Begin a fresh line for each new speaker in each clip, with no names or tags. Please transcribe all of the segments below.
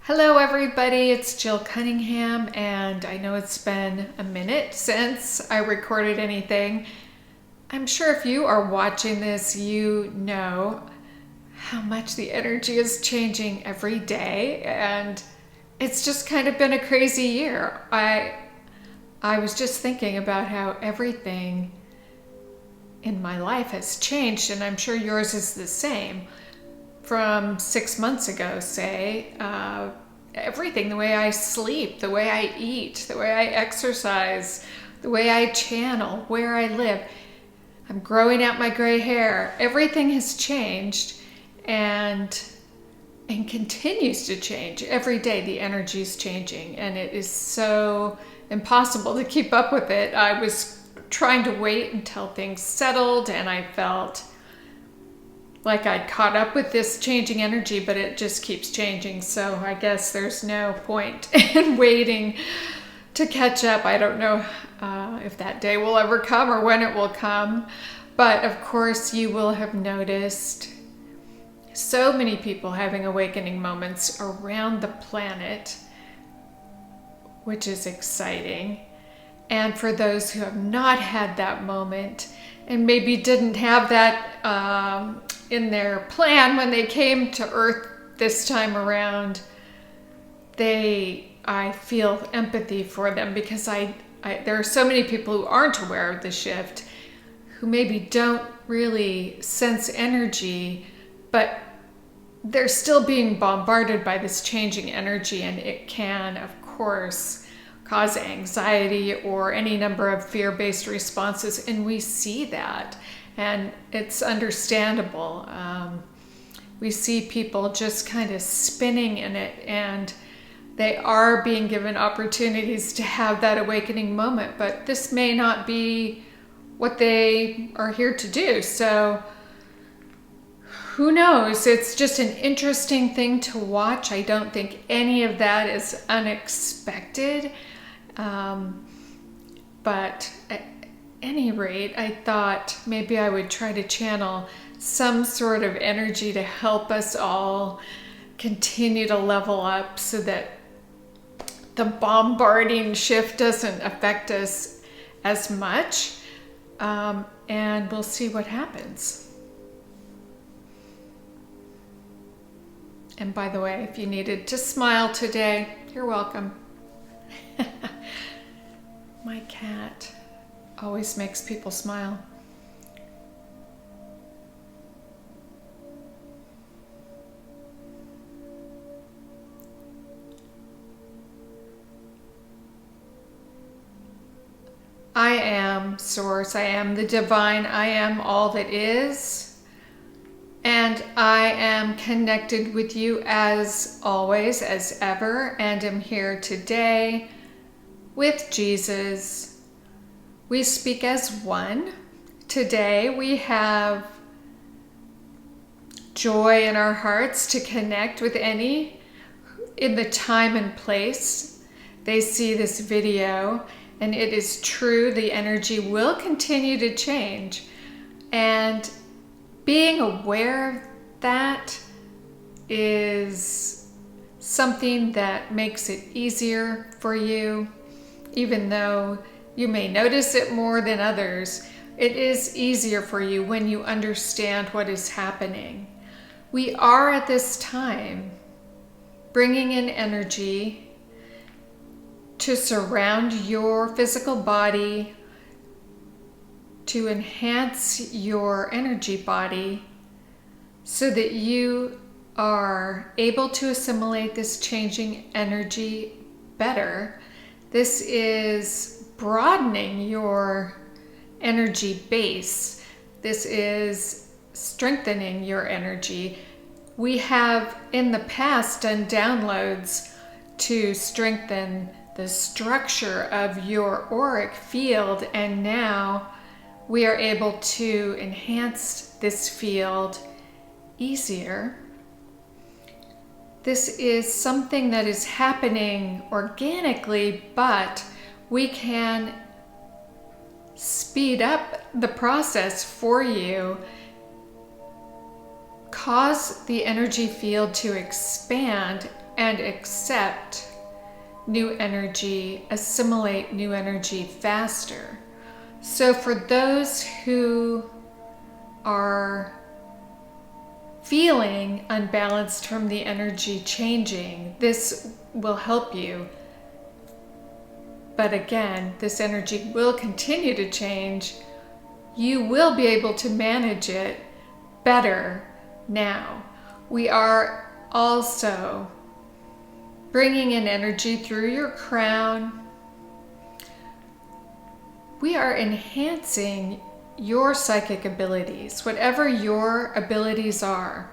Hello everybody, it's Jill Cunningham, and I know it's been a minute since I recorded anything. I'm sure if you are watching this, you know how much the energy is changing every day, and it's just kind of been a crazy year. I was just thinking about how everything in my life has changed, and I'm sure yours is the same. From 6 months ago, say, everything, the way I sleep, the way I eat, the way I exercise, the way I channel, where I live. I'm growing out my gray hair. Everything has changed and continues to change. Every day the energy is changing, and it is so impossible to keep up with it. I was trying to wait until things settled, and I felt like I'd caught up with this changing energy, but it just keeps changing. So I guess there's no point in waiting to catch up. I don't know if that day will ever come or when it will come. But of course, you will have noticed so many people having awakening moments around the planet, which is exciting. And for those who have not had that moment and maybe didn't have that in their plan when they came to Earth this time around, I feel empathy for them, because there are so many people who aren't aware of the shift, who maybe don't really sense energy, but they're still being bombarded by this changing energy, and it can, of course, cause anxiety or any number of fear-based responses, and we see that. And it's understandable. We see people just kind of spinning in it, and they are being given opportunities to have that awakening moment, but this may not be what they are here to do. So who knows? It's just an interesting thing to watch. I don't think any of that is unexpected. But at any rate, I thought maybe I would try to channel some sort of energy to help us all continue to level up, so that the bombarding shift doesn't affect us as much. And we'll see what happens. And by the way, if you needed to smile today, you're welcome. My cat always makes people smile. I am Source. I am the divine. I am all that is. And I am connected with you as always, as ever, and am here today with Jesus. We speak as one. Today we have joy in our hearts to connect with any in the time and place they see this video. And it is true, the energy will continue to change. And being aware of that is something that makes it easier for you, even though you may notice it more than others. It is easier for you when you understand what is happening. We are at this time bringing in energy to surround your physical body, to enhance your energy body, so that you are able to assimilate this changing energy better. This is broadening your energy base. This is strengthening your energy. We have in the past done downloads to strengthen the structure of your auric field, and now we are able to enhance this field easier. This is something that is happening organically, but we can speed up the process for you, cause the energy field to expand, and accept new energy, assimilate new energy faster. So for those who are feeling unbalanced from the energy changing, this will help you. But again, this energy will continue to change. You will be able to manage it better now. We are also bringing in energy through your crown. We are enhancing your psychic abilities, whatever your abilities are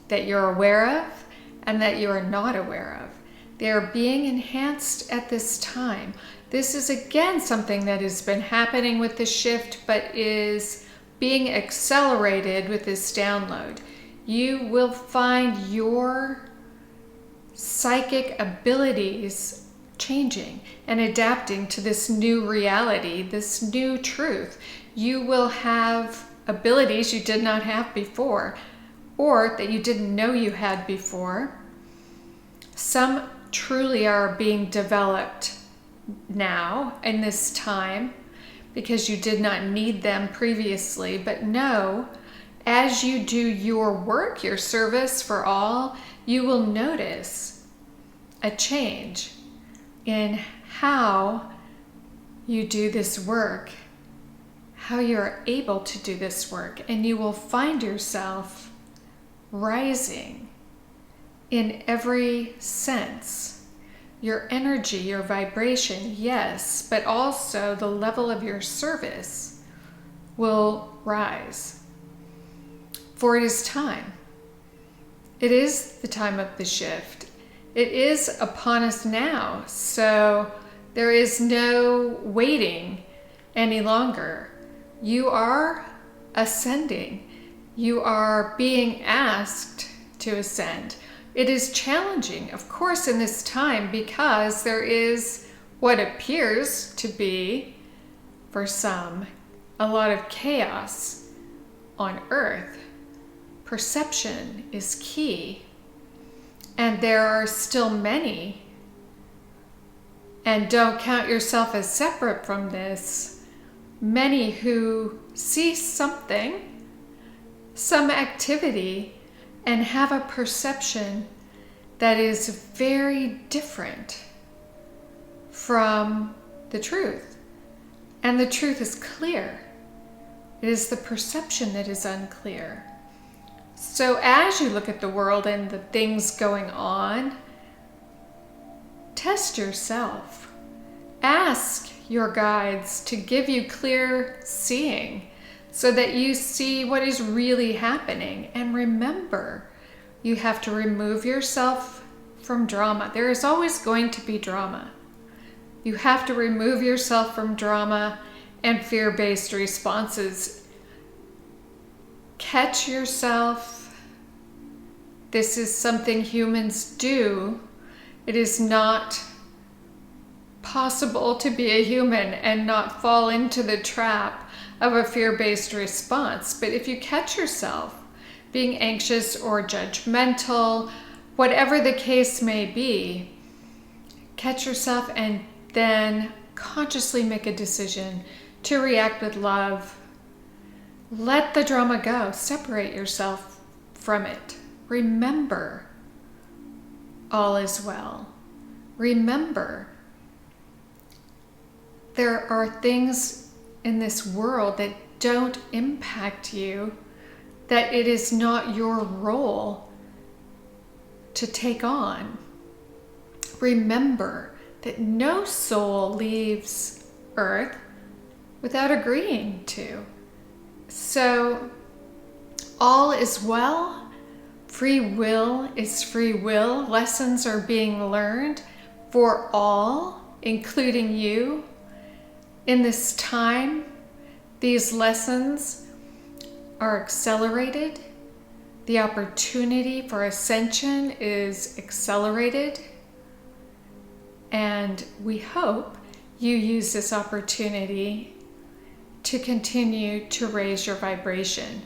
that you're aware of and that you are not aware of. They are being enhanced at this time. This is again something that has been happening with the shift, but is being accelerated with this download. You will find your psychic abilities changing and adapting to this new reality, this new truth. You will have abilities you did not have before, or that you didn't know you had before. Some truly are being developed now in this time because you did not need them previously. But know, as you do your work, your service for all, you will notice a change in how you do this work, how you're able to do this work, and you will find yourself rising in every sense. Your energy, your vibration, yes, but also the level of your service will rise. For it is time. It is the time of the shift. It is upon us now, so there is no waiting any longer. You are ascending. You are being asked to ascend. It is challenging, of course, in this time because there is what appears to be, for some, a lot of chaos on Earth. Perception is key. And there are still many, and don't count yourself as separate from this, many who see something, some activity, and have a perception that is very different from the truth. And the truth is clear. It is the perception that is unclear. So as you look at the world and the things going on, test yourself. Ask your guides to give you clear seeing so that you see what is really happening. And remember, you have to remove yourself from drama. There is always going to be drama. You have to remove yourself from drama and fear-based responses. Catch yourself. This is something humans do. It is not possible to be a human and not fall into the trap of a fear-based response. But if you catch yourself being anxious or judgmental, whatever the case may be, catch yourself and then consciously make a decision to react with love. Let the drama go. Separate yourself from it. Remember, all is well. Remember, there are things in this world that don't impact you, that it is not your role to take on. Remember that no soul leaves Earth without agreeing to. So all is well. Free will is free will. Lessons are being learned for all, including you. In this time, these lessons are accelerated. The opportunity for ascension is accelerated. And we hope you use this opportunity to continue to raise your vibration.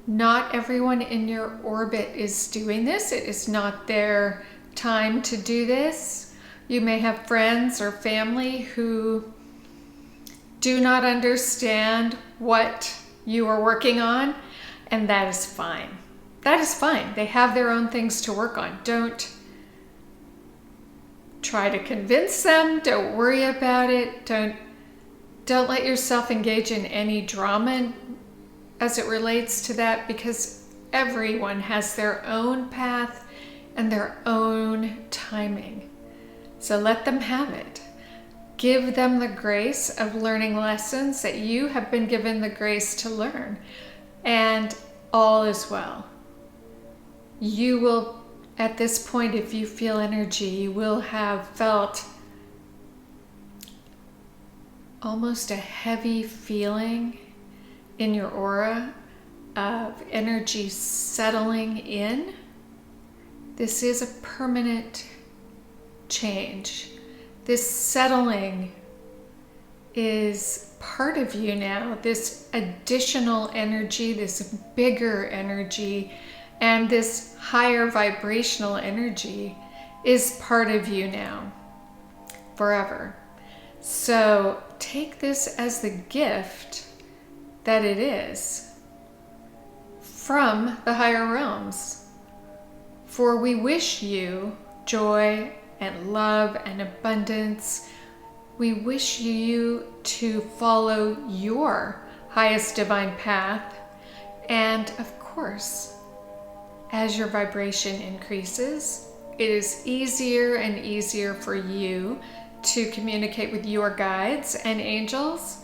Not everyone in your orbit is doing this. It is not their time to do this. You may have friends or family who do not understand what you are working on, and that is fine. That is fine. They have their own things to work on. Don't try to convince them. Don't worry about it. Don't let yourself engage in any drama as it relates to that, because everyone has their own path and their own timing. So let them have it. Give them the grace of learning lessons that you have been given the grace to learn, and all is well. You will, at this point, if you feel energy, you will have felt almost a heavy feeling in your aura of energy settling in. This is a permanent change. This settling is part of you now. This additional energy, this bigger energy, and this higher vibrational energy is part of you now, forever. So take this as the gift that it is from the higher realms. For we wish you joy and love and abundance. We wish you to follow your highest divine path. And of course, as your vibration increases, it is easier and easier for you to communicate with your guides and angels.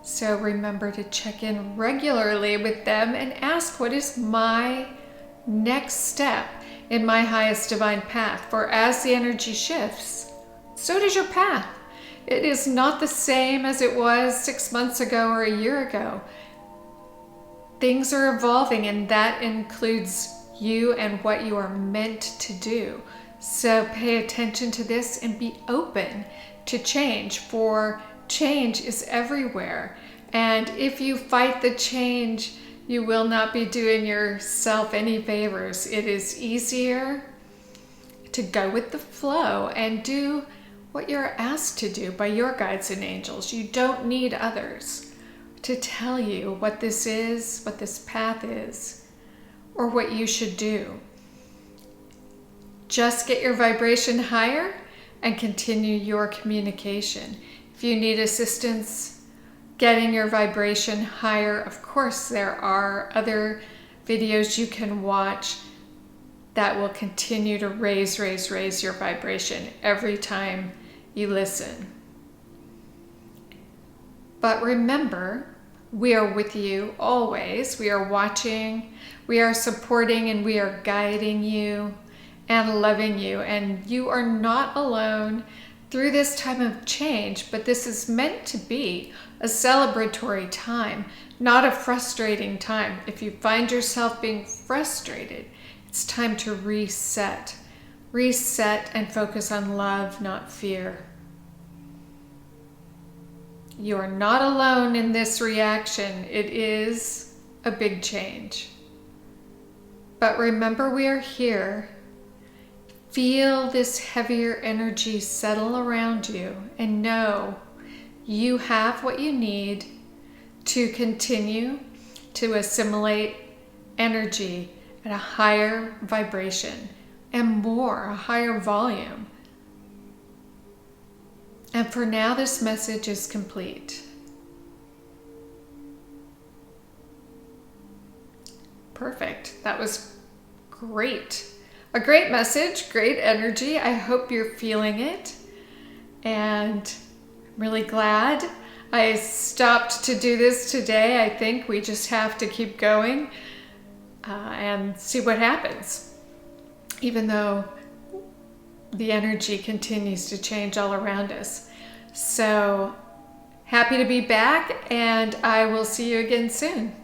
So remember to check in regularly with them and ask, what is my next step in my highest divine path? For as the energy shifts, so does your path. It is not the same as it was 6 months ago or a year ago. Things are evolving, and that includes you and what you are meant to do. So pay attention to this and be open to change, for change is everywhere. And if you fight the change, you will not be doing yourself any favors. It is easier to go with the flow and do what you're asked to do by your guides and angels. You don't need others to tell you what this is, what this path is, or what you should do. Just get your vibration higher and continue your communication. If you need assistance getting your vibration higher, of course there are other videos you can watch that will continue to raise your vibration every time you listen. But remember, we are with you always. We are watching, we are supporting, and we are guiding you and loving you. And you are not alone through this time of change, but this is meant to be a celebratory time, not a frustrating time. If you find yourself being frustrated, it's time to reset. Reset and focus on love, not fear. You are not alone in this reaction. It is a big change. But remember, we are here. Feel this heavier energy settle around you and know you have what you need to continue to assimilate energy at a higher vibration and more, a higher volume. And for now, this message is complete. Perfect. That was great. A great message, great energy. I hope you're feeling it. And I'm really glad I stopped to do this today. I think we just have to keep going and see what happens. Even though the energy continues to change all around us. So happy to be back, and I will see you again soon.